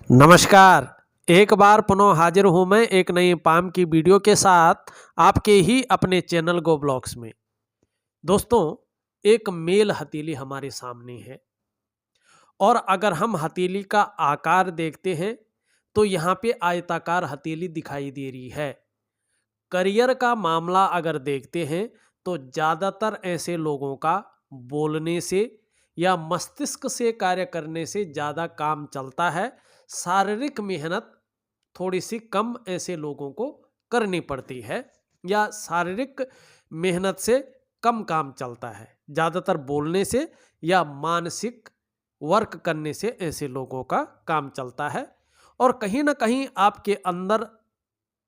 नमस्कार। एक बार पुनः हाजिर हूं मैं एक नई पाम की वीडियो के साथ आपके ही अपने चैनल गो ब्लॉग्स में। दोस्तों, एक मेल हथेली हमारे सामने है और अगर हम हथेली का आकार देखते हैं तो यहाँ पे आयताकार हथेली दिखाई दे रही है। करियर का मामला अगर देखते हैं तो ज़्यादातर ऐसे लोगों का बोलने से या मस्तिष्क से कार्य करने से ज़्यादा काम चलता है। शारीरिक मेहनत थोड़ी सी कम ऐसे लोगों को करनी पड़ती है या शारीरिक मेहनत से कम काम चलता है। ज़्यादातर बोलने से या मानसिक वर्क करने से ऐसे लोगों का काम चलता है और कहीं ना कहीं आपके अंदर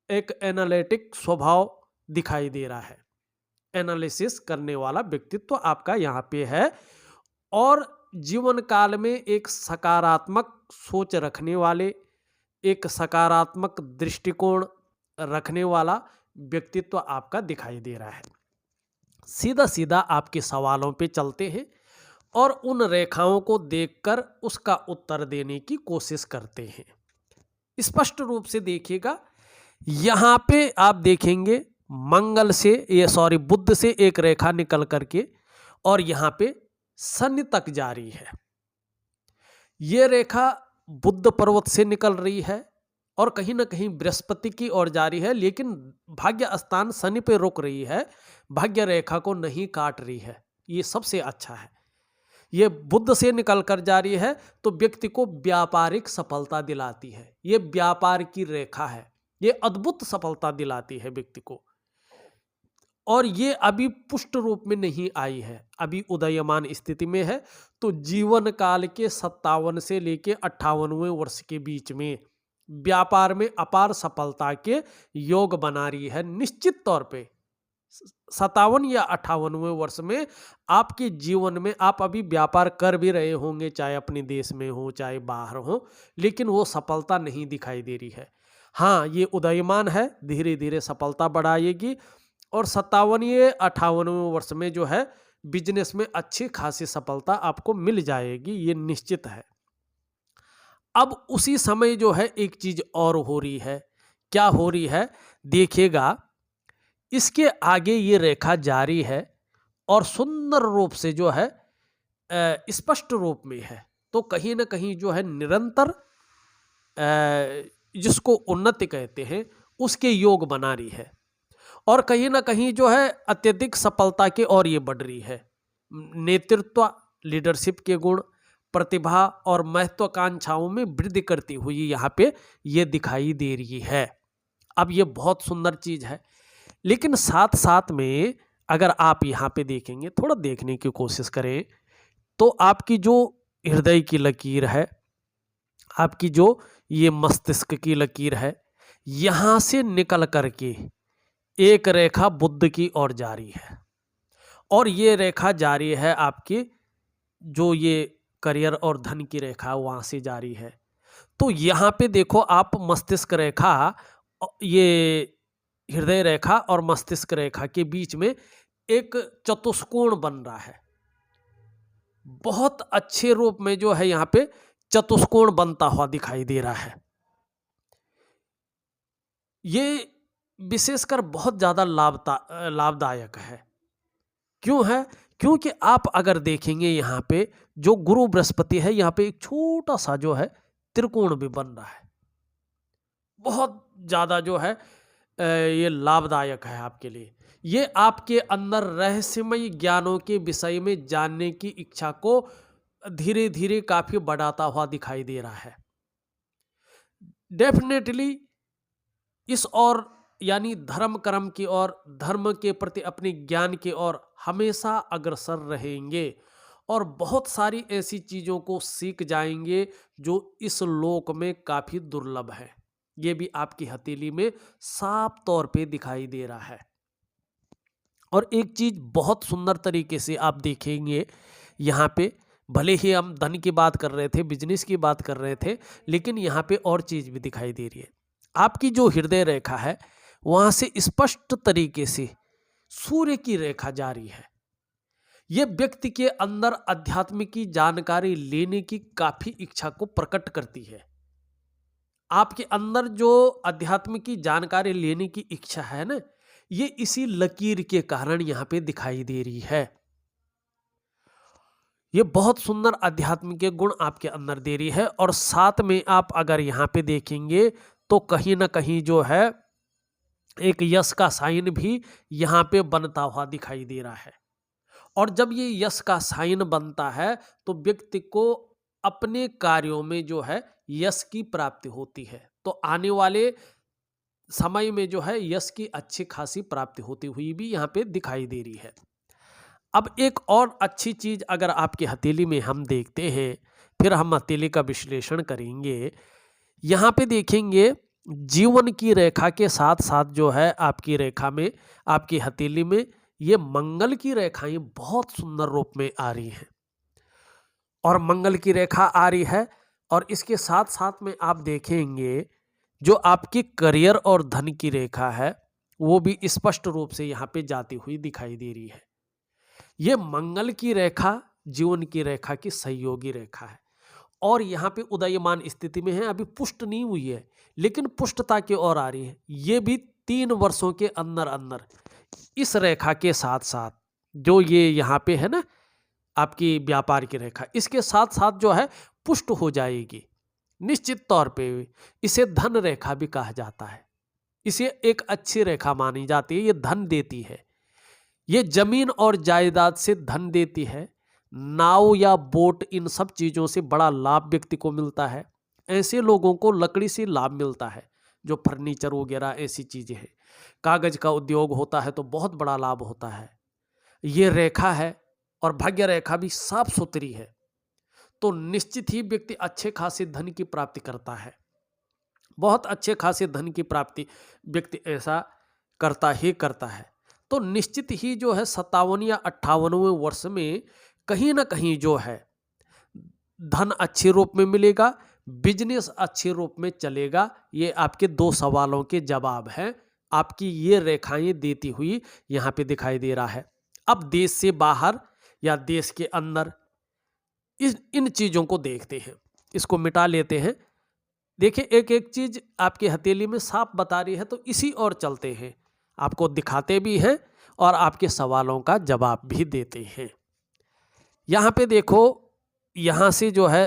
एक एनालिटिक स्वभाव दिखाई दे रहा है। एनालिसिस करने वाला व्यक्तित्व आपका यहाँ पे है और जीवन काल में एक सकारात्मक सोच रखने वाले, एक सकारात्मक दृष्टिकोण रखने वाला व्यक्तित्व आपका दिखाई दे रहा है। सीधा सीधा आपके सवालों पे चलते हैं और उन रेखाओं को देखकर उसका उत्तर देने की कोशिश करते हैं। स्पष्ट रूप से देखिएगा, यहां पे आप देखेंगे मंगल से बुध से एक रेखा निकल करके और यहां पे शनि तक जा रही है। ये रेखा बुध पर्वत से निकल रही है और कहीं ना कहीं बृहस्पति की ओर जा रही है, लेकिन भाग्य स्थान शनि पे रुक रही है, भाग्य रेखा को नहीं काट रही है। ये सबसे अच्छा है। ये बुध से निकल कर जा रही है तो व्यक्ति को व्यापारिक सफलता दिलाती है। ये व्यापार की रेखा है, ये अद्भुत सफलता दिलाती है व्यक्ति को। और ये अभी पुष्ट रूप में नहीं आई है, अभी उदयमान स्थिति में है। तो जीवन काल के 57 से लेके 58वें वर्ष के बीच में व्यापार में अपार सफलता के योग बना रही है। निश्चित तौर पे 57 या 58वें वर्ष में आपके जीवन में आप अभी व्यापार कर भी रहे होंगे, चाहे अपने देश में हो चाहे बाहर हो, लेकिन वो सफलता नहीं दिखाई दे रही है। हाँ, ये उदयमान है, धीरे धीरे सफलता बढ़ाएगी और 57वें 58वें वर्ष में जो है बिजनेस में अच्छी खासी सफलता आपको मिल जाएगी, ये निश्चित है। अब उसी समय जो है एक चीज और हो रही है। क्या हो रही है देखिएगा, इसके आगे ये रेखा जारी है और सुंदर रूप से जो है स्पष्ट रूप में है। तो कहीं ना कहीं जो है निरंतर जिसको उन्नति कहते हैं उसके योग बना रही है और कहीं ना कहीं जो है अत्यधिक सफलता के और ये बढ़ रही है। नेतृत्व, लीडरशिप के गुण, प्रतिभा और महत्वाकांक्षाओं में वृद्धि करती हुई यहाँ पे ये दिखाई दे रही है। अब ये बहुत सुंदर चीज है, लेकिन साथ साथ में अगर आप यहाँ पे देखेंगे, थोड़ा देखने की कोशिश करें, तो आपकी जो हृदय की लकीर है, आपकी जो ये मस्तिष्क की लकीर है, यहाँ से निकल करके एक रेखा बुध की ओर जारी है और ये रेखा जारी है आपकी जो ये करियर और धन की रेखा वहां से जारी है। तो यहाँ पे देखो आप मस्तिष्क रेखा, ये हृदय रेखा और मस्तिष्क रेखा के बीच में एक चतुष्कोण बन रहा है। बहुत अच्छे रूप में जो है यहाँ पे चतुष्कोण बनता हुआ दिखाई दे रहा है। ये विशेषकर बहुत ज्यादा लाभदायक है। क्यों है? क्योंकि आप अगर देखेंगे यहाँ पे जो गुरु बृहस्पति है, यहाँ पे एक छोटा सा जो है त्रिकोण भी बन रहा है। बहुत ज्यादा जो है ये लाभदायक है आपके लिए। ये आपके अंदर रहस्यमय ज्ञानों के विषय में जानने की इच्छा को धीरे धीरे काफी बढ़ाता हुआ दिखाई दे रहा है। डेफिनेटली इस ओर यानी धर्म कर्म की ओर, धर्म के प्रति अपने ज्ञान की ओर हमेशा अग्रसर रहेंगे और बहुत सारी ऐसी चीजों को सीख जाएंगे जो इस लोक में काफी दुर्लभ है। ये भी आपकी हथेली में साफ तौर पे दिखाई दे रहा है। और एक चीज बहुत सुंदर तरीके से आप देखेंगे यहाँ पे, भले ही हम धन की बात कर रहे थे, बिजनेस की बात कर रहे थे, लेकिन यहाँ पे और चीज भी दिखाई दे रही है। आपकी जो हृदय रेखा है वहां से स्पष्ट तरीके से सूर्य की रेखा जारी है। यह व्यक्ति के अंदर अध्यात्म की जानकारी लेने की काफी इच्छा को प्रकट करती है। आपके अंदर जो अध्यात्म की जानकारी लेने की इच्छा है ना, ये इसी लकीर के कारण यहाँ पे दिखाई दे रही है। ये बहुत सुंदर अध्यात्म के गुण आपके अंदर दे रही है। और साथ में आप अगर यहाँ पे देखेंगे तो कहीं ना कहीं जो है एक यश का साइन भी यहाँ पे बनता हुआ दिखाई दे रहा है। और जब ये यश का साइन बनता है तो व्यक्ति को अपने कार्यों में जो है यश की प्राप्ति होती है। तो आने वाले समय में जो है यश की अच्छी खासी प्राप्ति होती हुई भी यहाँ पे दिखाई दे रही है। अब एक और अच्छी चीज अगर आपकी हथेली में हम देखते हैं, फिर हम हथेली का विश्लेषण करेंगे। यहाँ पे देखेंगे जीवन की रेखा के साथ साथ जो है आपकी रेखा में, आपकी हथेली में ये मंगल की रेखाएं बहुत सुंदर रूप में आ रही हैं। और मंगल की रेखा आ रही है और इसके साथ साथ में आप देखेंगे जो आपकी करियर और धन की रेखा है वो भी स्पष्ट रूप से यहाँ पे जाती हुई दिखाई दे रही है। ये मंगल की रेखा जीवन की रेखा की सहयोगी रेखा है और यहाँ पे उदयमान स्थिति में है, अभी पुष्ट नहीं हुई है लेकिन पुष्टता की ओर आ रही है। ये भी 3 वर्षों के अंदर अंदर इस रेखा के साथ साथ जो ये यहाँ पे है ना आपकी व्यापार की रेखा, इसके साथ साथ जो है पुष्ट हो जाएगी निश्चित तौर पे। इसे धन रेखा भी कहा जाता है, इसे एक अच्छी रेखा मानी जाती है। ये धन देती है, ये जमीन और जायदाद से धन देती है। नाव या बोट इन सब चीज़ों से बड़ा लाभ व्यक्ति को मिलता है। ऐसे लोगों को लकड़ी से लाभ मिलता है, जो फर्नीचर वगैरह ऐसी चीज़ें हैं। कागज का उद्योग होता है तो बहुत बड़ा लाभ होता है। ये रेखा है और भाग्य रेखा भी साफ सुथरी है तो निश्चित ही व्यक्ति अच्छे खासे धन की प्राप्ति करता है। बहुत अच्छे खासे धन की प्राप्ति व्यक्ति ऐसा करता ही करता है। तो निश्चित ही जो है 57 या 58वें वर्ष में कहीं ना कहीं जो है धन अच्छे रूप में मिलेगा, बिजनेस अच्छे रूप में चलेगा। ये आपके 2 सवालों के जवाब हैं, आपकी ये रेखाएं देती हुई यहाँ पे दिखाई दे रहा है। अब देश से बाहर या देश के अंदर इन चीज़ों को देखते हैं, इसको मिटा लेते हैं। देखिए एक एक चीज आपकी हथेली में साफ बता रही है तो इसी और चलते हैं, आपको दिखाते भी हैं और आपके सवालों का जवाब भी देते हैं। यहाँ पे देखो, यहाँ से जो है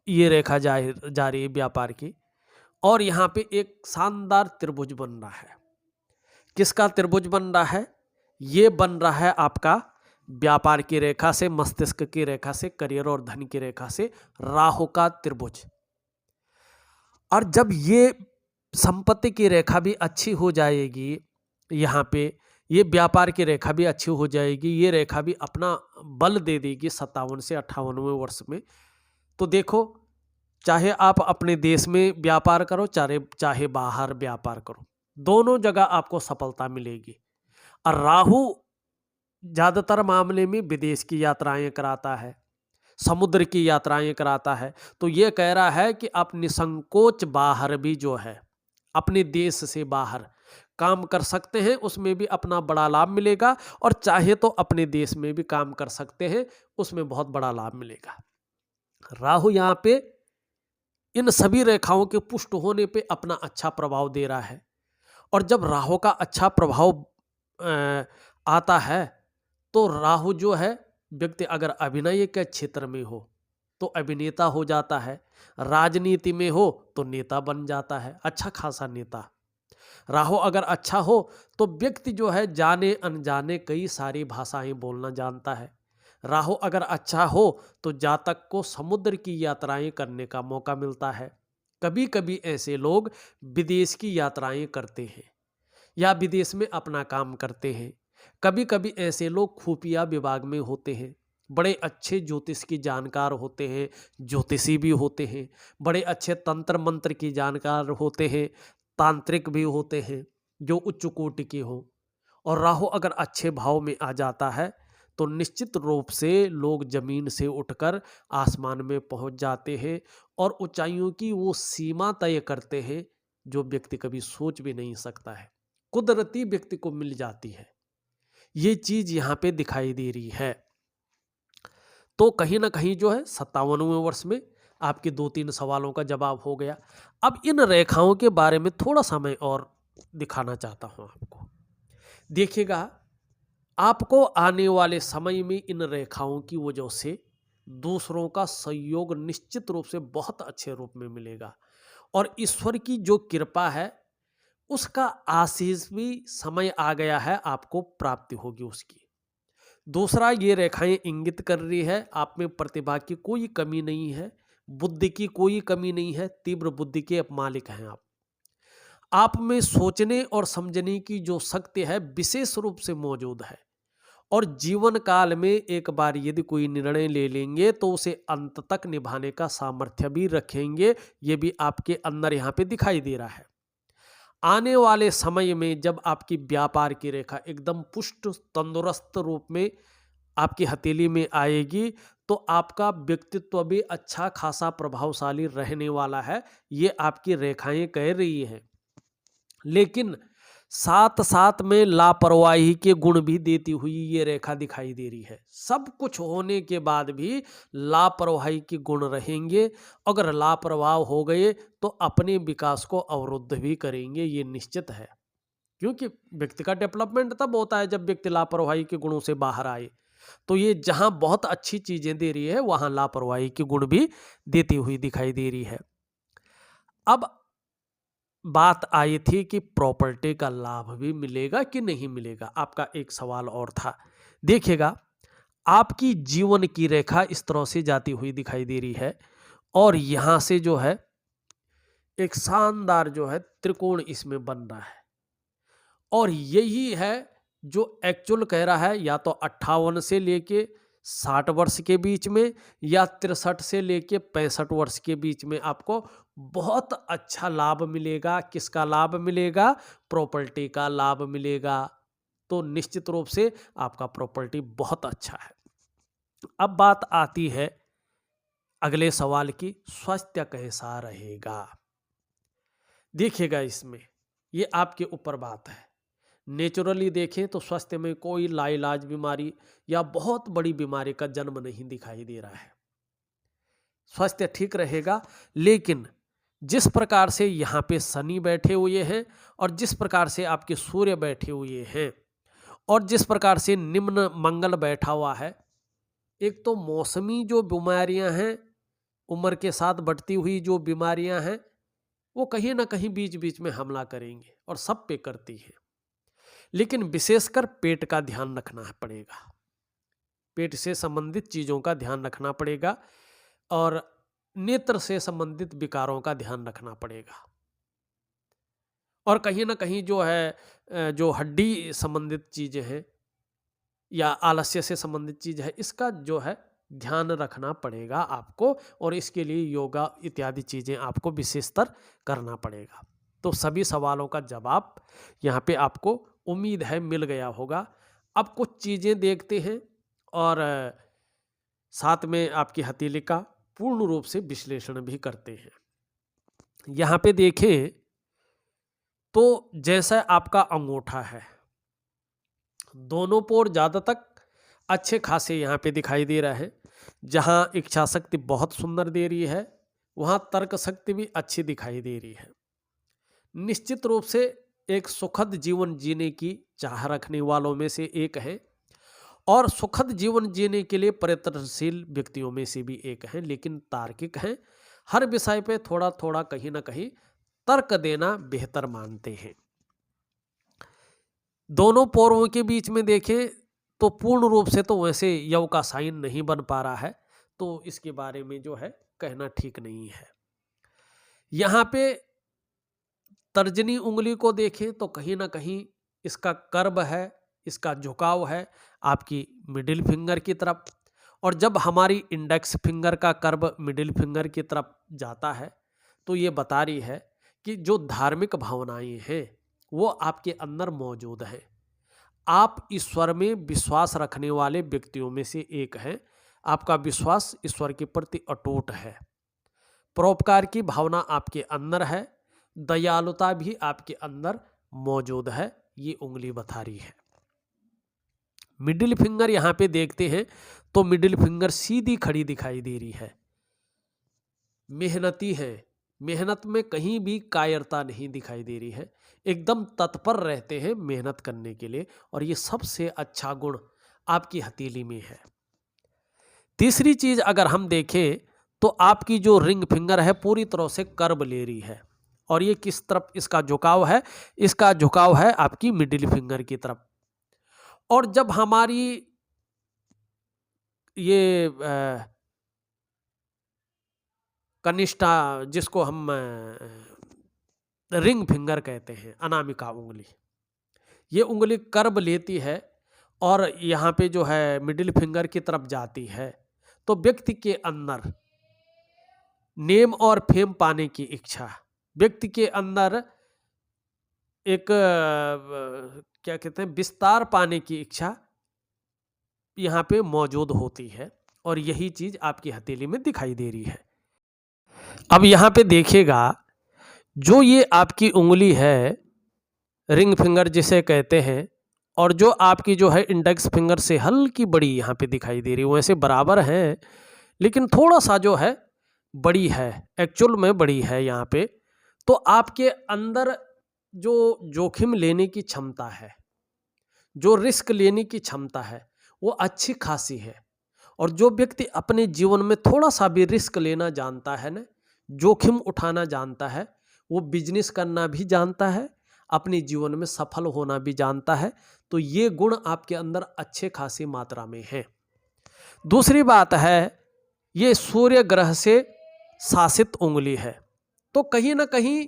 ये रेखा जा रही है व्यापार की और यहाँ पे एक शानदार त्रिभुज बन रहा है। किसका त्रिभुज बन रहा है? ये बन रहा है आपका व्यापार की रेखा से, मस्तिष्क की रेखा से, करियर और धन की रेखा से राहु का त्रिभुज। और जब ये संपत्ति की रेखा भी अच्छी हो जाएगी, यहाँ पे ये व्यापार की रेखा भी अच्छी हो जाएगी, ये रेखा भी अपना बल दे देगी 57 से 58वें वर्ष में। तो देखो, चाहे आप अपने देश में व्यापार करो, चाहे बाहर व्यापार करो, दोनों जगह आपको सफलता मिलेगी। और राहु ज़्यादातर मामले में विदेश की यात्राएं कराता है, समुद्र की यात्राएं कराता है। तो ये कह रहा है कि आप निसंकोच बाहर भी जो है अपने देश से बाहर काम कर सकते हैं, उसमें भी अपना बड़ा लाभ मिलेगा। और चाहे तो अपने देश में भी काम कर सकते हैं, उसमें बहुत बड़ा लाभ मिलेगा। राहु यहाँ पे इन सभी रेखाओं के पुष्ट होने पे अपना अच्छा प्रभाव दे रहा है। और जब राहु का अच्छा प्रभाव आता है तो राहु जो है, व्यक्ति अगर अभिनय के क्षेत्र में हो तो अभिनेता हो जाता है, राजनीति में हो तो नेता बन जाता है, अच्छा खासा नेता। राहु अगर अच्छा हो तो व्यक्ति जो है जाने अनजाने कई सारी भाषाएं बोलना जानता है। राहु अगर अच्छा हो तो जातक को समुद्र की यात्राएं करने का मौका मिलता है। कभी कभी ऐसे लोग विदेश की यात्राएं करते हैं या विदेश में अपना काम करते हैं। कभी कभी ऐसे लोग खुफिया विभाग में होते हैं, बड़े अच्छे ज्योतिष की जानकार होते हैं, ज्योतिषी भी होते हैं, बड़े अच्छे तंत्र मंत्र की जानकार होते हैं, तांत्रिक भी होते हैं जो उच्च कोटि के हो। और राहु अगर अच्छे भाव में आ जाता है तो निश्चित रूप से लोग जमीन से उठकर आसमान में पहुंच जाते हैं और ऊंचाइयों की वो सीमा तय करते हैं जो व्यक्ति कभी सोच भी नहीं सकता है, कुदरती व्यक्ति को मिल जाती है। ये चीज यहाँ पे दिखाई दे रही है। तो कहीं ना कहीं जो है 57वें वर्ष में आपके 2-3 सवालों का जवाब हो गया। अब इन रेखाओं के बारे में थोड़ा-सा मैं और दिखाना चाहता हूँ आपको। देखिएगा, आपको आने वाले समय में इन रेखाओं की वजह से दूसरों का सहयोग निश्चित रूप से बहुत अच्छे रूप में मिलेगा और ईश्वर की जो कृपा है, उसका आशीष भी समय आ गया है, आपको प्राप्ति होगी उसकी। दूसरा, ये रेखाएं इंगित कर रही है आप में प्रतिभा की कोई कमी नहीं है, बुद्धि की कोई कमी नहीं है, तीव्र बुद्धि के आप मालिक हैं आप में सोचने और समझने की जो शक्ति है विशेष रूप से मौजूद है और जीवन काल में एक बार यदि कोई निर्णय ले लेंगे तो उसे अंत तक निभाने का सामर्थ्य भी रखेंगे। ये भी आपके अंदर यहाँ पे दिखाई दे रहा है। आने वाले समय में जब आपकी व्यापार की रेखा एकदम पुष्ट तंदुरुस्त रूप में आपकी हथेली में आएगी तो आपका व्यक्तित्व भी अच्छा खासा प्रभावशाली रहने वाला है, ये आपकी रेखाएं कह रही है। लेकिन साथ साथ में लापरवाही के गुण भी देती हुई ये रेखा दिखाई दे रही है। सब कुछ होने के बाद भी लापरवाही के गुण रहेंगे। अगर लापरवाह हो गए तो अपने विकास को अवरुद्ध भी करेंगे, ये निश्चित है। क्योंकि व्यक्ति का डेवलपमेंट तब होता है जब व्यक्ति लापरवाही के गुणों से बाहर आए। तो ये जहां बहुत अच्छी चीजें दे रही है वहां लापरवाही के गुण भी देती हुई दिखाई दे रही है। अब बात आई थी कि प्रॉपर्टी का लाभ भी मिलेगा कि नहीं मिलेगा, आपका एक सवाल और था। देखिएगा, आपकी जीवन की रेखा इस तरह से जाती हुई दिखाई दे रही है और यहां से जो है एक शानदार जो है त्रिकोण इसमें बन रहा है और यही है जो एक्चुअल कह रहा है या तो 58 से लेके 60 वर्ष के बीच में या 63 से लेके 65 वर्ष के बीच में आपको बहुत अच्छा लाभ मिलेगा। किसका लाभ मिलेगा? प्रॉपर्टी का लाभ मिलेगा। तो निश्चित रूप से आपका प्रॉपर्टी बहुत अच्छा है। अब बात आती है अगले सवाल की, स्वास्थ्य कैसा रहेगा? देखिएगा, इसमें ये आपके ऊपर बात है। नेचुरली देखें तो स्वास्थ्य में कोई लाइलाज बीमारी या बहुत बड़ी बीमारी का जन्म नहीं दिखाई दे रहा है। स्वास्थ्य ठीक रहेगा, लेकिन जिस प्रकार से यहाँ पे शनि बैठे हुए हैं और जिस प्रकार से आपके सूर्य बैठे हुए हैं और जिस प्रकार से निम्न मंगल बैठा हुआ है, एक तो मौसमी जो बीमारियां हैं, उम्र के साथ बढ़ती हुई जो बीमारियां हैं, वो कहीं ना कहीं बीच बीच में हमला करेंगे और सब पे करती हैं। लेकिन विशेषकर पेट का ध्यान रखना पड़ेगा, पेट से संबंधित चीज़ों का ध्यान रखना पड़ेगा और नेत्र से संबंधित विकारों का ध्यान रखना पड़ेगा। और कहीं ना कहीं जो है जो हड्डी संबंधित चीज़ें हैं या आलस्य से संबंधित चीज़ है, इसका जो है ध्यान रखना पड़ेगा आपको और इसके लिए योगा इत्यादि चीज़ें आपको विशेषतर करना पड़ेगा। तो सभी सवालों का जवाब यहाँ पे आपको उम्मीद है मिल गया होगा। अब कुछ चीज़ें देखते हैं और साथ में आपकी हथेली का पूर्ण रूप से विश्लेषण भी करते हैं। यहाँ पे देखें तो जैसा आपका अंगूठा है, दोनों पोर ज़्यादा तक अच्छे खासे यहाँ पे दिखाई दे रहा है। जहाँ इच्छा शक्ति बहुत सुंदर दे रही है, वहाँ तर्क शक्ति भी अच्छी दिखाई दे रही है। निश्चित रूप से एक सुखद जीवन जीने की चाह रखने वालों में से एक है और सुखद जीवन जीने के लिए प्रयत्नशील व्यक्तियों में से भी एक है, लेकिन तार्किक हैं। हर विषय पे थोड़ा थोड़ा कहीं ना कहीं तर्क देना बेहतर मानते हैं। दोनों पोरों के बीच में देखें तो पूर्ण रूप से तो वैसे यव का साइन नहीं बन पा रहा है, तो इसके बारे में जो है कहना ठीक नहीं है। यहाँ पे तर्जनी उंगली को देखें तो कहीं ना कहीं इसका कर्व है, इसका झुकाव है आपकी मिडिल फिंगर की तरफ, और जब हमारी इंडेक्स फिंगर का कर्व मिडिल फिंगर की तरफ जाता है तो ये बता रही है कि जो धार्मिक भावनाएं हैं वो आपके अंदर मौजूद हैं। आप ईश्वर में विश्वास रखने वाले व्यक्तियों में से एक हैं। आपका विश्वास ईश्वर के प्रति अटूट है, परोपकार की भावना आपके अंदर है, दयालुता भी आपके अंदर मौजूद है, ये उंगली बता रही है। मिडिल फिंगर यहाँ पे देखते हैं तो मिडिल फिंगर सीधी खड़ी दिखाई दे रही है। मेहनती हैं, मेहनत में कहीं भी कायरता नहीं दिखाई दे रही है, एकदम तत्पर रहते हैं मेहनत करने के लिए, और ये सबसे अच्छा गुण आपकी हथेली में है। तीसरी चीज अगर हम देखें तो आपकी जो रिंग फिंगर है पूरी तरह से कर्व ले रही है, और ये किस तरफ इसका झुकाव है? इसका झुकाव है आपकी मिडिल फिंगर की तरफ। और जब हमारी ये कनिष्ठा, जिसको हम रिंग फिंगर कहते हैं, अनामिका उंगली, ये उंगली कर्व लेती है और यहाँ पे जो है मिडिल फिंगर की तरफ जाती है, तो व्यक्ति के अंदर नेम और फेम पाने की इच्छा, व्यक्ति के अंदर एक क्या कहते हैं, विस्तार पाने की इच्छा यहाँ पे मौजूद होती है, और यही चीज आपकी हथेली में दिखाई दे रही है। अब यहाँ पे देखिएगा, जो ये आपकी उंगली है रिंग फिंगर जिसे कहते हैं, और जो आपकी जो है इंडेक्स फिंगर से हल्की बड़ी यहाँ पे दिखाई दे रही है, वैसे बराबर है लेकिन थोड़ा सा जो है बड़ी है, एक्चुअल में बड़ी है यहाँ पे। तो आपके अंदर जो जोखिम लेने की क्षमता है, जो रिस्क लेने की क्षमता है, वो अच्छी खासी है। और जो व्यक्ति अपने जीवन में थोड़ा सा भी रिस्क लेना जानता है ना, जोखिम उठाना जानता है, वो बिजनेस करना भी जानता है, अपने जीवन में सफल होना भी जानता है, तो ये गुण आपके अंदर अच्छे खासी मात्रा में है। दूसरी बात है, ये सूर्य ग्रह से शासित उंगली है, तो कहीं ना कहीं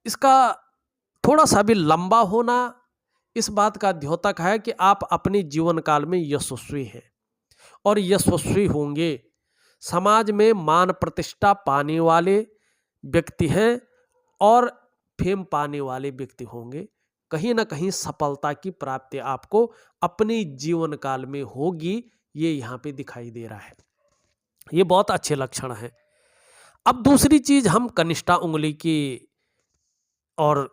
इसका थोड़ा सा भी लंबा होना इस बात का द्योतक है कि आप अपने जीवन काल में यशस्वी हैं, और यशस्वी होंगे, समाज में मान प्रतिष्ठा पाने वाले व्यक्ति हैं और फेम पाने वाले व्यक्ति होंगे। कहीं ना कहीं सफलता की प्राप्ति आपको अपने जीवन काल में होगी, ये यहाँ पे दिखाई दे रहा है। ये बहुत अच्छे लक्षण हैं। अब दूसरी चीज हम कनिष्ठा उंगली की और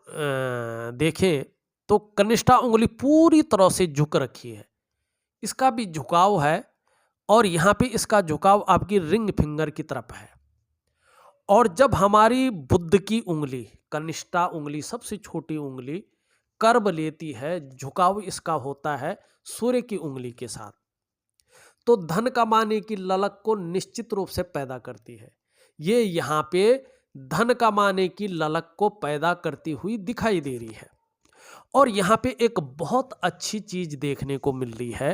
देखें तो कनिष्ठा उंगली पूरी तरह से झुक रखी है, इसका भी झुकाव है, और यहाँ पे इसका झुकाव आपकी रिंग फिंगर की तरफ है। और जब हमारी बुद्ध की उंगली, कनिष्ठा उंगली सबसे छोटी उंगली, कर्व लेती है, झुकाव इसका होता है सूर्य की उंगली के साथ, तो धन कमाने की ललक को निश्चित रूप से पैदा करती है। ये यहाँ पे धन कमाने की ललक को पैदा करती हुई दिखाई दे रही है। और यहाँ पे एक बहुत अच्छी चीज देखने को मिल रही है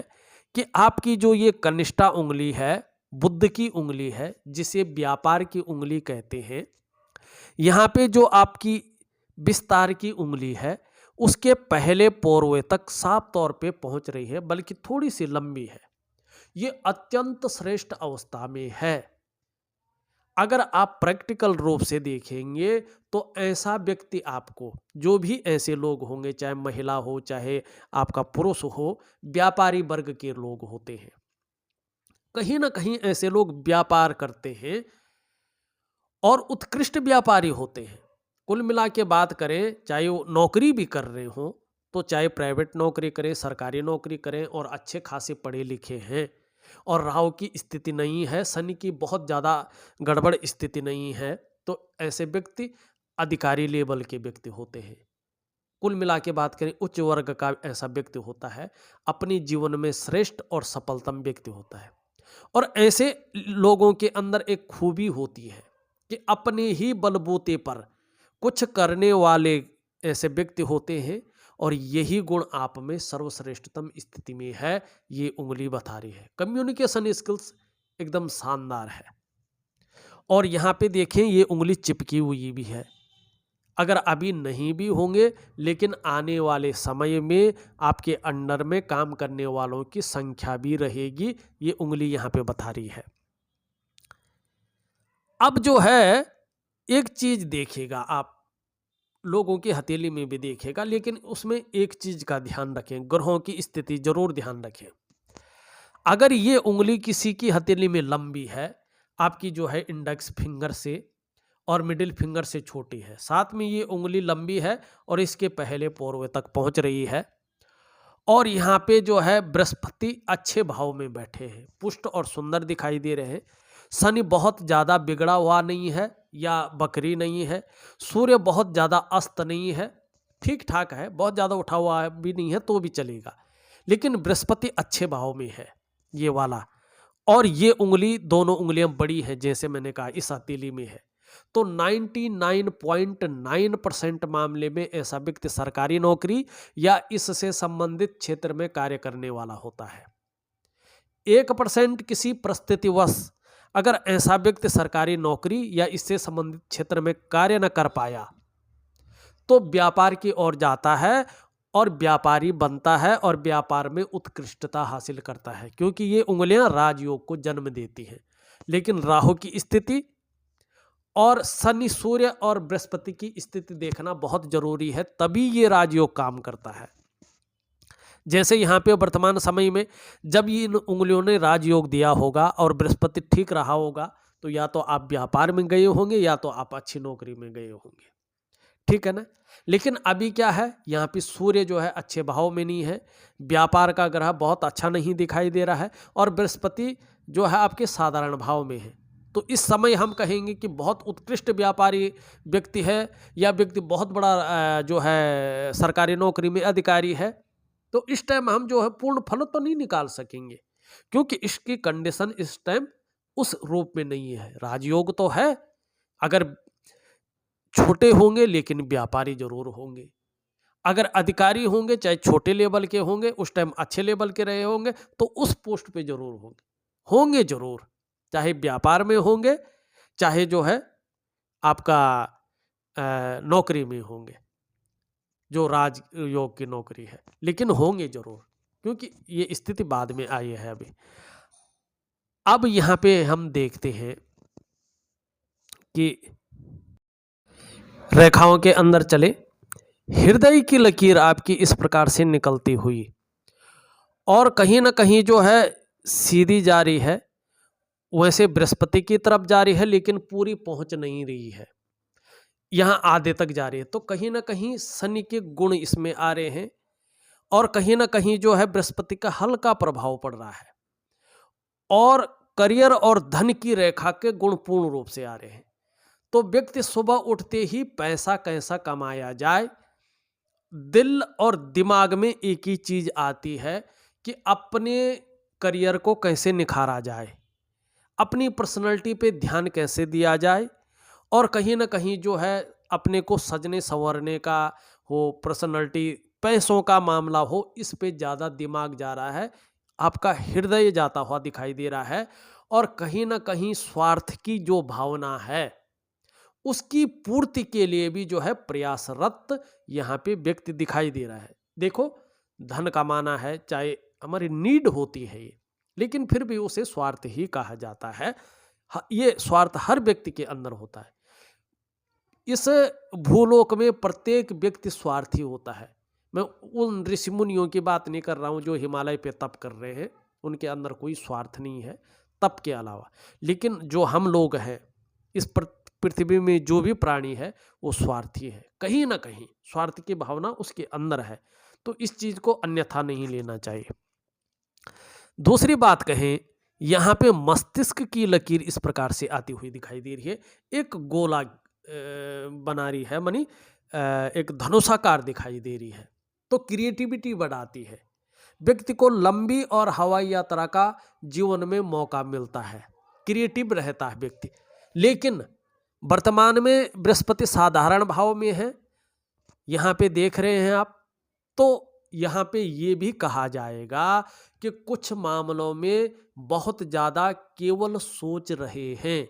कि आपकी जो ये कनिष्ठा उंगली है, बुद्ध की उंगली है, जिसे व्यापार की उंगली कहते हैं, यहाँ पे जो आपकी विस्तार की उंगली है, उसके पहले पोरवे तक साफ तौर पे पहुंच रही है, बल्कि थोड़ी सी लंबी है। ये अत्यंत श्रेष्ठ अवस्था में है। अगर आप प्रैक्टिकल रूप से देखेंगे तो ऐसा व्यक्ति आपको, जो भी ऐसे लोग होंगे, चाहे महिला हो चाहे आपका पुरुष हो, व्यापारी वर्ग के लोग होते हैं, कहीं ना कहीं ऐसे लोग व्यापार करते हैं और उत्कृष्ट व्यापारी होते हैं। कुल मिला के बात करें, चाहे वो नौकरी भी कर रहे हो, तो चाहे प्राइवेट नौकरी करें, सरकारी नौकरी करें, और अच्छे खासे पढ़े लिखे हैं, और राहु की स्थिति नहीं है, शनि की बहुत ज़्यादा गड़बड़ स्थिति नहीं है, तो ऐसे व्यक्ति अधिकारी लेवल के व्यक्ति होते हैं। कुल मिला के बात करें, उच्च वर्ग का ऐसा व्यक्ति होता है, अपने जीवन में श्रेष्ठ और सफलतम व्यक्ति होता है। और ऐसे लोगों के अंदर एक खूबी होती है कि अपने ही बलबूते पर कुछ करने वाले ऐसे व्यक्ति होते हैं, और यही गुण आप में सर्वश्रेष्ठतम स्थिति में है, ये उंगली बता रही है। कम्युनिकेशन स्किल्स एकदम शानदार है। और यहाँ पे देखें, ये उंगली चिपकी हुई भी है। अगर अभी नहीं भी होंगे, लेकिन आने वाले समय में आपके अंडर में काम करने वालों की संख्या भी रहेगी, ये उंगली यहाँ पे बता रही है। अब जो है एक चीज देखिएगा, आप लोगों की हथेली में भी देखिएगा, लेकिन उसमें एक चीज का ध्यान रखें, ग्रहों की स्थिति जरूर ध्यान रखें। अगर ये उंगली किसी की हथेली में लंबी है, आपकी जो है इंडेक्स फिंगर से और मिडिल फिंगर से छोटी है, साथ में ये उंगली लंबी है और इसके पहले पोरवे तक पहुंच रही है, और यहाँ पे जो है बृहस्पति अच्छे भाव में बैठे हैं, पुष्ट और सुंदर दिखाई दे रहे हैं, शनि बहुत ज़्यादा बिगड़ा हुआ नहीं है या बकरी नहीं है, सूर्य बहुत ज़्यादा अस्त नहीं है, ठीक ठाक है, बहुत ज़्यादा उठा हुआ भी नहीं है तो भी चलेगा, लेकिन बृहस्पति अच्छे भाव में है ये वाला, और ये उंगली दोनों उंगलियां बड़ी हैं जैसे मैंने कहा इस हथेली में है। तो 99.9% मामले में ऐसा व्यक्ति सरकारी नौकरी या इससे संबंधित क्षेत्र में कार्य करने वाला होता है। 1% किसी परिस्थितिवश अगर ऐसा व्यक्ति सरकारी नौकरी या इससे संबंधित क्षेत्र में कार्य न कर पाया तो व्यापार की ओर जाता है और व्यापारी बनता है और व्यापार में उत्कृष्टता हासिल करता है, क्योंकि ये उंगलियां राजयोग को जन्म देती हैं। लेकिन राहु की स्थिति और शनि, सूर्य और बृहस्पति की स्थिति देखना बहुत जरूरी है, तभी ये राजयोग काम करता है। जैसे यहाँ पे वर्तमान समय में जब इन उंगलियों ने राजयोग दिया होगा और बृहस्पति ठीक रहा होगा तो या तो आप व्यापार में गए होंगे या तो आप अच्छी नौकरी में गए होंगे, ठीक है ना। लेकिन अभी क्या है, यहाँ पे सूर्य जो है अच्छे भाव में नहीं है, व्यापार का ग्रह बहुत अच्छा नहीं दिखाई दे रहा है, और बृहस्पति जो है आपके साधारण भाव में है। तो इस समय हम कहेंगे कि बहुत उत्कृष्ट व्यापारी व्यक्ति है या व्यक्ति बहुत बड़ा जो है सरकारी नौकरी में अधिकारी है, तो इस टाइम हम जो है पूर्ण फल तो नहीं निकाल सकेंगे, क्योंकि इसकी कंडीशन इस टाइम उस रूप में नहीं है। राजयोग तो है, अगर छोटे होंगे लेकिन व्यापारी जरूर होंगे, अगर अधिकारी होंगे चाहे छोटे लेवल के होंगे, उस टाइम अच्छे लेवल के रहे होंगे तो उस पोस्ट पे जरूर होंगे जरूर, चाहे व्यापार में होंगे चाहे जो है आपका नौकरी में होंगे, जो राजयोग की नौकरी है, लेकिन होंगे जरूर, क्योंकि ये स्थिति बाद में आई है अभी। अब यहाँ पे हम देखते हैं कि रेखाओं के अंदर चले, हृदय की लकीर आपकी इस प्रकार से निकलती हुई और कहीं ना कहीं जो है सीधी जा रही है, वैसे बृहस्पति की तरफ जा रही है लेकिन पूरी पहुंच नहीं रही है, यहाँ आधे तक जा रही है। तो कहीं ना कहीं शनि के गुण इसमें आ रहे हैं और कहीं ना कहीं जो है बृहस्पति का हल्का प्रभाव पड़ रहा है, और करियर और धन की रेखा के गुण पूर्ण रूप से आ रहे हैं। तो व्यक्ति सुबह उठते ही पैसा कैसा कमाया जाए, दिल और दिमाग में एक ही चीज आती है कि अपने करियर को कैसे निखारा जाए, अपनी पर्सनैलिटी पे ध्यान कैसे दिया जाए, और कहीं ना कहीं जो है अपने को सजने संवरने का हो, पर्सनैलिटी, पैसों का मामला हो, इस पे ज़्यादा दिमाग जा रहा है, आपका हृदय जाता हुआ दिखाई दे रहा है, और कहीं ना कहीं स्वार्थ की जो भावना है उसकी पूर्ति के लिए भी जो है प्रयासरत यहाँ पे व्यक्ति दिखाई दे रहा है। देखो, धन कमाना है, चाहे हमारी नीड होती है ये, लेकिन फिर भी उसे स्वार्थ ही कहा जाता है। ये स्वार्थ हर व्यक्ति के अंदर होता है। इस भूलोक में प्रत्येक व्यक्ति स्वार्थी होता है। मैं उन ऋषि मुनियों की बात नहीं कर रहा हूँ जो हिमालय पे तप कर रहे हैं, उनके अंदर कोई स्वार्थ नहीं है तप के अलावा, लेकिन जो हम लोग हैं, इस पृथ्वी में जो भी प्राणी है वो स्वार्थी है, कहीं ना कहीं स्वार्थ की भावना उसके अंदर है। तो इस चीज को अन्यथा नहीं लेना चाहिए। दूसरी बात कहें, यहाँ पे मस्तिष्क की लकीर इस प्रकार से आती हुई दिखाई दे रही है, एक गोला बना रही है, मानी एक धनुषाकार दिखाई दे रही है। तो क्रिएटिविटी बढ़ाती है, व्यक्ति को लंबी और हवाई यात्रा का जीवन में मौका मिलता है, क्रिएटिव रहता है व्यक्ति। लेकिन वर्तमान में बृहस्पति साधारण भाव में है, यहाँ पे देख रहे हैं आप, तो यहाँ पे ये भी कहा जाएगा कि कुछ मामलों में बहुत ज़्यादा केवल सोच रहे हैं,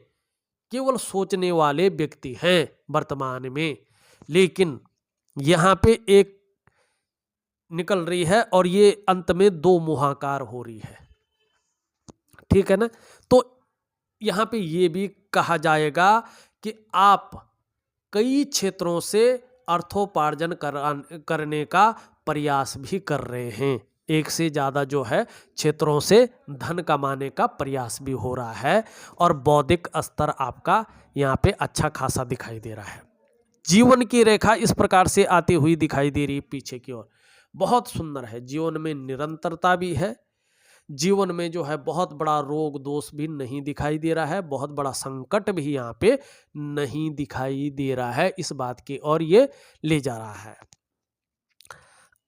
केवल सोचने वाले व्यक्ति हैं वर्तमान में। लेकिन यहाँ पे एक निकल रही है और ये अंत में दो मुहाकार हो रही है, ठीक है ना। तो यहाँ पे ये भी कहा जाएगा कि आप कई क्षेत्रों से अर्थोपार्जन करने का प्रयास भी कर रहे हैं, एक से ज़्यादा जो है क्षेत्रों से धन कमाने का प्रयास भी हो रहा है, और बौद्धिक स्तर आपका यहाँ पे अच्छा खासा दिखाई दे रहा है। जीवन की रेखा इस प्रकार से आती हुई दिखाई दे रही पीछे की ओर, बहुत सुंदर है। जीवन में निरंतरता भी है, जीवन में जो है बहुत बड़ा रोग दोष भी नहीं दिखाई दे रहा है, बहुत बड़ा संकट भी यहाँ पे नहीं दिखाई दे रहा है। इस बात की ओर ये ले जा रहा है।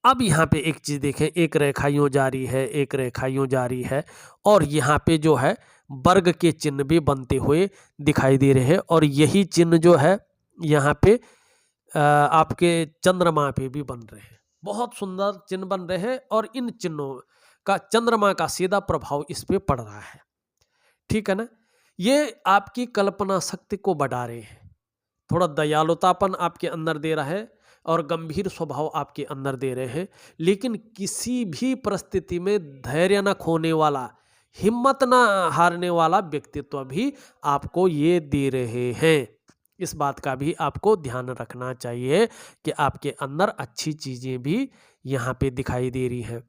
अब यहाँ पे एक चीज देखें, एक रेखा यूं जारी है, एक रेखा यूं जारी है, और यहाँ पे जो है वर्ग के चिन्ह भी बनते हुए दिखाई दे रहे हैं। और यही चिन्ह जो है यहाँ पे आपके चंद्रमा पे भी बन रहे हैं। बहुत सुंदर चिन्ह बन रहे हैं और इन चिन्हों का चंद्रमा का सीधा प्रभाव इस पे पड़ रहा है। ठीक है ना। ये आपकी कल्पना शक्ति को बढ़ा रहे हैं, थोड़ा दयालुतापन आपके अंदर दे रहा है और गंभीर स्वभाव आपके अंदर दे रहे हैं, लेकिन किसी भी परिस्थिति में धैर्य न खोने वाला, हिम्मत न हारने वाला व्यक्तित्व भी आपको ये दे रहे हैं। इस बात का भी आपको ध्यान रखना चाहिए कि आपके अंदर अच्छी चीजें भी यहाँ पे दिखाई दे रही हैं।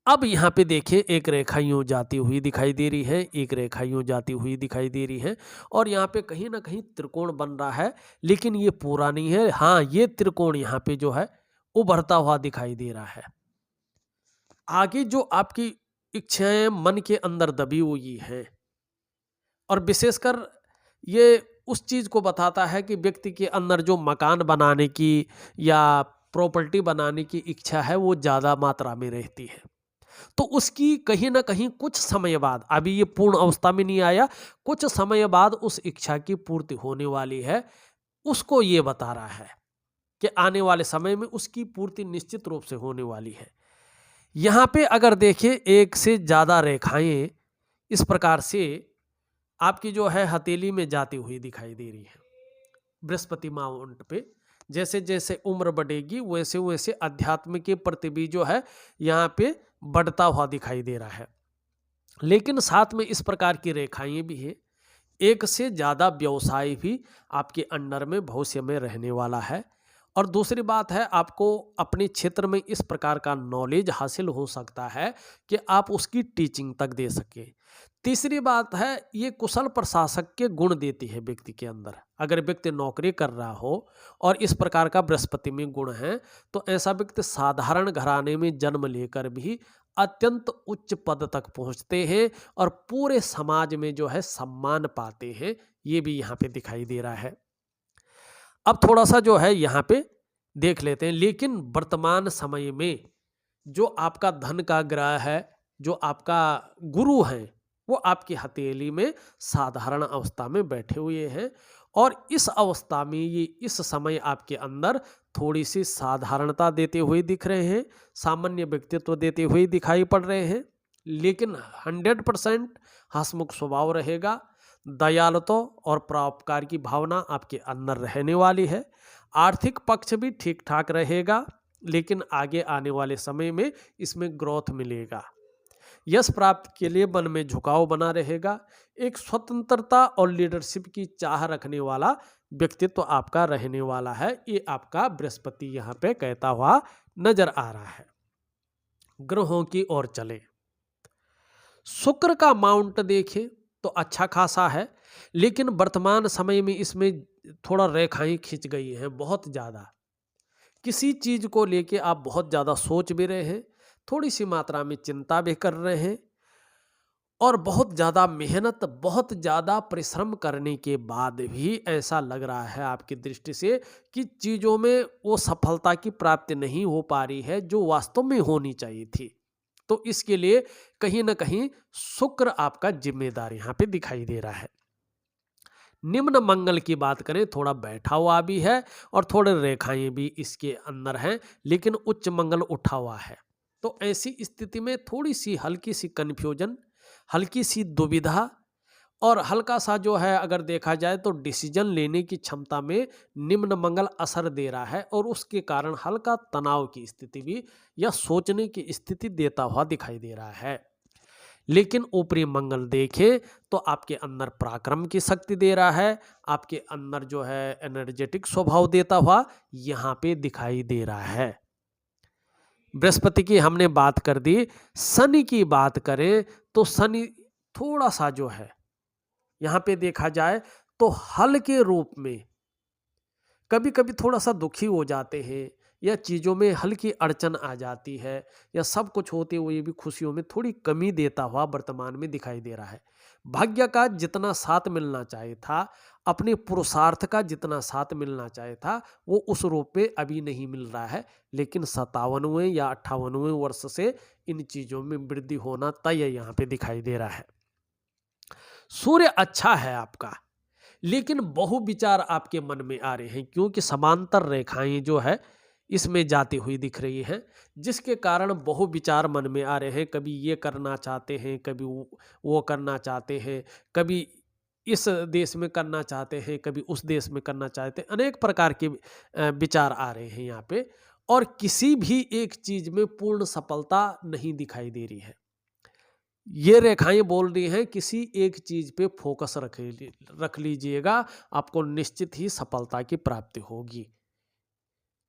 अब यहाँ पे देखिए एक रेखा यूं जाती हुई दिखाई दे रही है, एक रेखा यूं जाती हुई दिखाई दे रही है, और यहाँ पे कहीं ना कहीं त्रिकोण बन रहा है, लेकिन ये पूरा नहीं है। हाँ, ये त्रिकोण यहाँ पे जो है उभरता हुआ दिखाई दे रहा है। आगे जो आपकी इच्छाएं मन के अंदर दबी हुई हैं, और विशेषकर ये उस चीज को बताता है कि व्यक्ति के अंदर जो मकान बनाने की या प्रॉपर्टी बनाने की इच्छा है वो ज्यादा मात्रा में रहती है। तो उसकी कहीं ना कहीं कुछ समय बाद, अभी ये पूर्ण अवस्था में नहीं आया, कुछ समय बाद उस इच्छा की पूर्ति होने वाली है। उसको ये बता रहा है कि आने वाले समय में उसकी पूर्ति निश्चित रूप से होने वाली है। यहां पे अगर देखें एक से ज्यादा रेखाएं इस प्रकार से आपकी जो है हथेली में जाती हुई दिखाई दे रही है बृहस्पति माउंट पे। जैसे जैसे उम्र बढ़ेगी वैसे वैसे अध्यात्म के प्रति भी जो है यहाँ पे बढ़ता हुआ दिखाई दे रहा है। लेकिन साथ में इस प्रकार की रेखाएं भी है, एक से ज्यादा व्यवसाय भी आपके अंडर में भविष्य में रहने वाला है। और दूसरी बात है, आपको अपने क्षेत्र में इस प्रकार का नॉलेज हासिल हो सकता है कि आप उसकी टीचिंग तक दे सके। तीसरी बात है, ये कुशल प्रशासक के गुण देती है व्यक्ति के अंदर। अगर व्यक्ति नौकरी कर रहा हो और इस प्रकार का बृहस्पति में गुण है, तो ऐसा व्यक्ति साधारण घराने में जन्म लेकर भी अत्यंत उच्च पद तक पहुंचते हैं और पूरे समाज में जो है सम्मान पाते हैं। ये भी यहाँ पे दिखाई दे रहा है। अब थोड़ा सा जो है यहाँ पे देख लेते हैं। लेकिन वर्तमान समय में जो आपका धन का ग्रह है, जो आपका गुरु है, वो आपकी हथेली में साधारण अवस्था में बैठे हुए हैं, और इस अवस्था में ये इस समय आपके अंदर थोड़ी सी साधारणता देते हुए दिख रहे हैं, सामान्य व्यक्तित्व देते हुए दिखाई पड़ रहे हैं, लेकिन 100% हंसमुख स्वभाव रहेगा। दयालुता और परोपकार की भावना आपके अंदर रहने वाली है। आर्थिक पक्ष भी ठीक ठाक रहेगा, लेकिन आगे आने वाले समय में इसमें ग्रोथ मिलेगा। यश प्राप्ति के लिए मन में झुकाव बना रहेगा। एक स्वतंत्रता और लीडरशिप की चाह रखने वाला व्यक्तित्व आपका रहने वाला है। ये आपका बृहस्पति यहाँ पे कहता हुआ नजर आ रहा है। ग्रहों की ओर चले, शुक्र का माउंट देखें तो अच्छा खासा है, लेकिन वर्तमान समय में इसमें थोड़ा रेखाएं खिंच गई हैं बहुत ज्यादा। किसी चीज को लेके आप बहुत ज्यादा सोच भी रहे हैं, थोड़ी सी मात्रा में चिंता भी कर रहे हैं, और बहुत ज़्यादा मेहनत, बहुत ज़्यादा परिश्रम करने के बाद भी ऐसा लग रहा है आपकी दृष्टि से कि चीज़ों में वो सफलता की प्राप्ति नहीं हो पा रही है जो वास्तव में होनी चाहिए थी। तो इसके लिए कहीं ना कहीं शुक्र आपका जिम्मेदार यहाँ पे दिखाई दे रहा है। निम्न मंगल की बात करें, थोड़ा बैठा हुआ भी है और थोड़े रेखाएं भी इसके अंदर हैं, लेकिन उच्च मंगल उठा हुआ है। तो ऐसी स्थिति में थोड़ी सी हल्की सी कन्फ्यूजन, हल्की सी दुविधा, और हल्का सा जो है अगर देखा जाए तो डिसीजन लेने की क्षमता में निम्न मंगल असर दे रहा है, और उसके कारण हल्का तनाव की स्थिति भी या सोचने की स्थिति देता हुआ दिखाई दे रहा है। लेकिन ऊपरी मंगल देखें तो आपके अंदर पराक्रम की शक्ति दे रहा है, आपके अंदर जो है एनर्जेटिक स्वभाव देता हुआ यहाँ पे दिखाई दे रहा है। बृहस्पति की हमने बात कर दी। शनि की बात करें तो शनि थोड़ा सा जो है यहाँ पे देखा जाए तो हल्के रूप में कभी कभी थोड़ा सा दुखी हो जाते हैं, या चीज़ों में हल्की अड़चन आ जाती है या सब कुछ होते हुए भी खुशियों में थोड़ी कमी देता हुआ वर्तमान में दिखाई दे रहा है। भाग्य का जितना साथ मिलना चाहिए था, अपने पुरुषार्थ का जितना साथ मिलना चाहिए था, वो उस रूप में अभी नहीं मिल रहा है। लेकिन 57वें या 58वें वर्ष से इन चीज़ों में वृद्धि होना तय यहाँ पे दिखाई दे रहा है। सूर्य अच्छा है आपका, लेकिन बहुविचार आपके मन में आ रहे हैं, क्योंकि समांतर रेखाएं जो है इसमें जाती हुई दिख रही हैं, जिसके कारण बहुविचार मन में आ रहे हैं। कभी ये करना चाहते हैं, कभी वो करना चाहते हैं, कभी इस देश में करना चाहते हैं, कभी उस देश में करना चाहते हैं। अनेक प्रकार के विचार आ रहे हैं यहाँ पे, और किसी भी एक चीज में पूर्ण सफलता नहीं दिखाई दे रही है। ये रेखाएं बोल रही हैं किसी एक चीज पे फोकस रख लीजिएगा, आपको निश्चित ही सफलता की प्राप्ति होगी।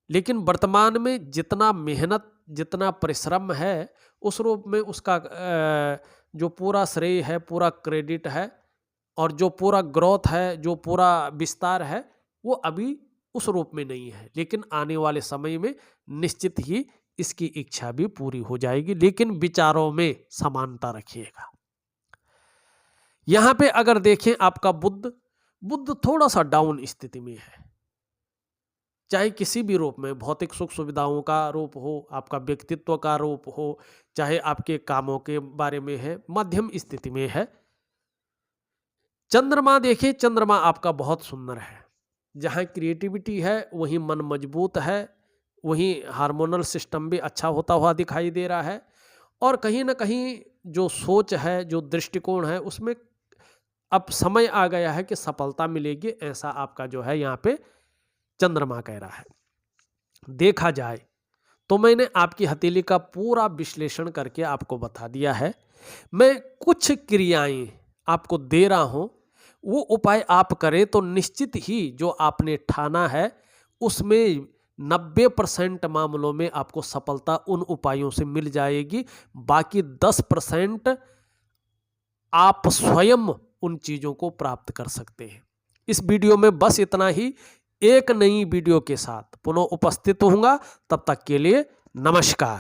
लेकिन वर्तमान में जितना मेहनत, जितना परिश्रम है, उस रूप में उसका जो पूरा श्रेय है, पूरा क्रेडिट है, और जो पूरा ग्रोथ है, जो पूरा विस्तार है, वो अभी उस रूप में नहीं है। लेकिन आने वाले समय में निश्चित ही इसकी इच्छा भी पूरी हो जाएगी। लेकिन विचारों में समानता रखिएगा। यहां पे अगर देखें, आपका बुद्ध थोड़ा सा डाउन स्थिति में है। चाहे किसी भी रूप में, भौतिक सुख सुविधाओं का रूप हो, आपका व्यक्तित्व का रूप हो, चाहे आपके कामों के बारे में है, मध्यम स्थिति में है। चंद्रमा देखिए, चंद्रमा आपका बहुत सुंदर है। जहाँ क्रिएटिविटी है वहीं मन मजबूत है, वहीं हार्मोनल सिस्टम भी अच्छा होता हुआ दिखाई दे रहा है। और कहीं ना कहीं जो सोच है, जो दृष्टिकोण है, उसमें अब समय आ गया है कि सफलता मिलेगी, ऐसा आपका जो है यहाँ पे चंद्रमा कह रहा है। देखा जाए तो मैंने आपकी हथेली का पूरा विश्लेषण करके आपको बता दिया है। मैं कुछ क्रियाएं आपको दे रहा हूं, वो उपाय आप करें तो निश्चित ही जो आपने ठाना है उसमें 90% मामलों में आपको सफलता उन उपायों से मिल जाएगी। बाकी 10% आप स्वयं उन चीजों को प्राप्त कर सकते हैं। इस वीडियो में बस इतना ही। एक नई वीडियो के साथ पुनः उपस्थित होऊंगा, तब तक के लिए नमस्कार।